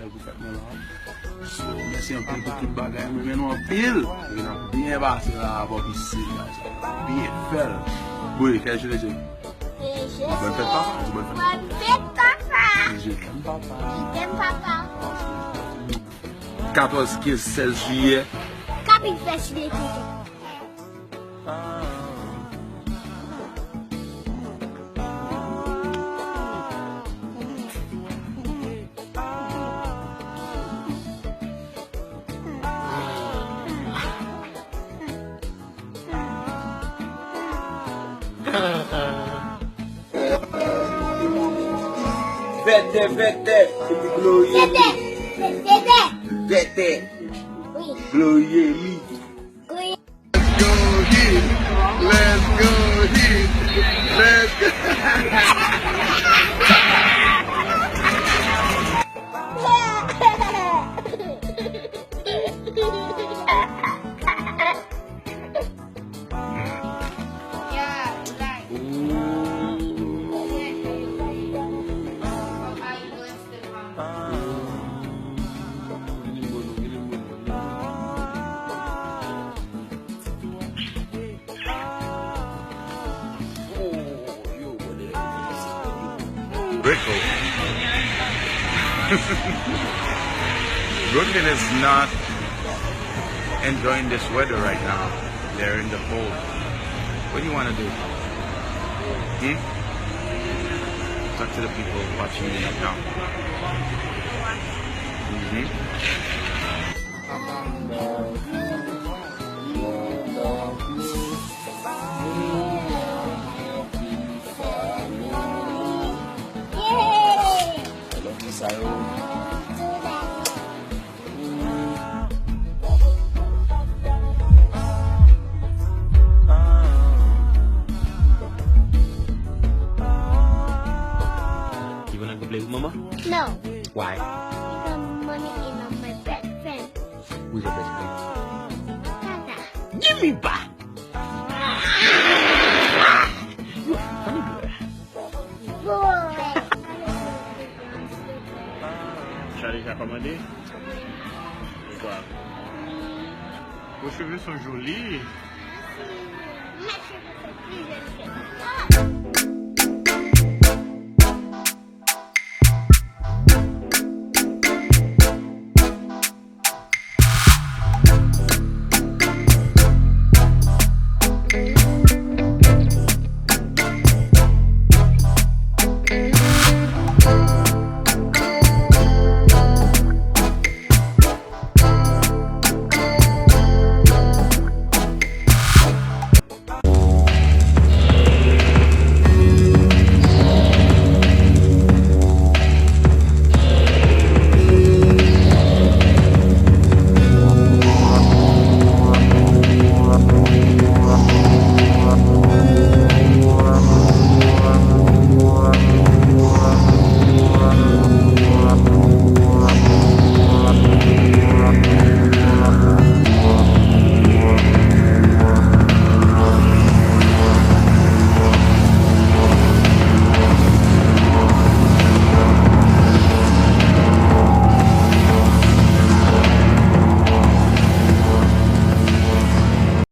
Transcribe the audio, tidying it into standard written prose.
fel pou kat mwen la. So, mersi an pil pou tout bagay. Mwen menou an pil. Bien basi la avon isi. Bien fel. Oui, quel jour est-ce? Bonne fête papa. Bonne fête papa. Je t'aime papa. Je t'aime papa. 14, 15, 16 juillet. Happy birthday to you. Vete, gloye li. Vete, gloye li. Let's go hit. Let's go. Brooklyn is not enjoying this weather right now. They're in the cold. What do you want to do? Talk to the people watching me now. You wanna go play with Mama? No. Why? Because money is not my best friend. Who's your best friend? Tata. Give me back! Funny boy. Boy. Charlie t'a commandé? Quoi? Vos cheveux sont jolis.